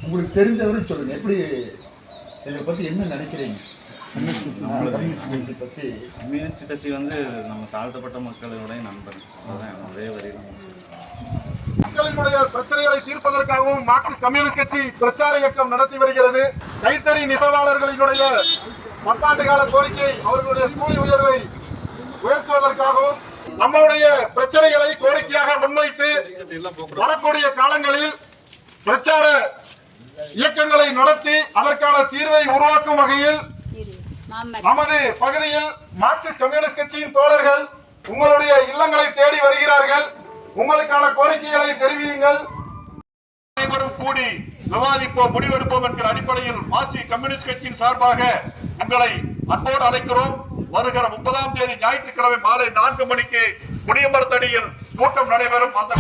உங்களுக்கு தெரிஞ்சவரும் சொல்லுங்க, எப்படி இதை பத்தி என்ன நினைக்கிறீங்க? கம்யூனிஸ்ட் பத்தி கம்யூனிஸ்ட் கட்சி வந்து நம்ம தாழ்த்தப்பட்ட மக்களுடைய நண்பன். அதுதான் ஒரே வரியில மக்களினுடைய பிரச்சனைகளை தீர்ப்பதற்காகவும் மார்க்சிஸ்ட் கம்யூனிஸ்ட் கட்சி பிரச்சார இயக்கம் நடத்தி வருகிறது. கைத்தறி நெசவாளர்களினுடைய 10 ஆண்டு கால கோரிக்கை, அவர்களுடைய கூலி உயர்வை உயர்த்துவதற்காகவும் நம்முடைய பிரச்சனைகளை கோரிக்கையாக முன்வைத்து வரக்கூடிய காலங்களில் பிரச்சார இயக்கங்களை நடத்தி அதற்கான தீர்வை உருவாக்கும் வகையில் நமது பகுதியில் மார்க்சிஸ்ட் கம்யூனிஸ்ட் கட்சியின் தோழர்கள் உங்களுடைய இல்லங்களை தேடி வருகிறார்கள். உங்களுக்கான கோரிக்கைகளை தெரிவியுங்கள். அனைவரும் கூடி விவாதிப்போம், முடிவெடுப்போம் என்கிற அடிப்படையில் மார்க்சிஸ்ட் கம்யூனிஸ்ட் கட்சியின் சார்பாக உங்களை அன்போடு அழைக்கிறோம். வருகிற 30ஆம் தேதி ஞாயிற்றுக்கிழமை மாலை 4 மணிக்கு புளியமரத்தடியில் கூட்டம் நடைபெறும். அந்த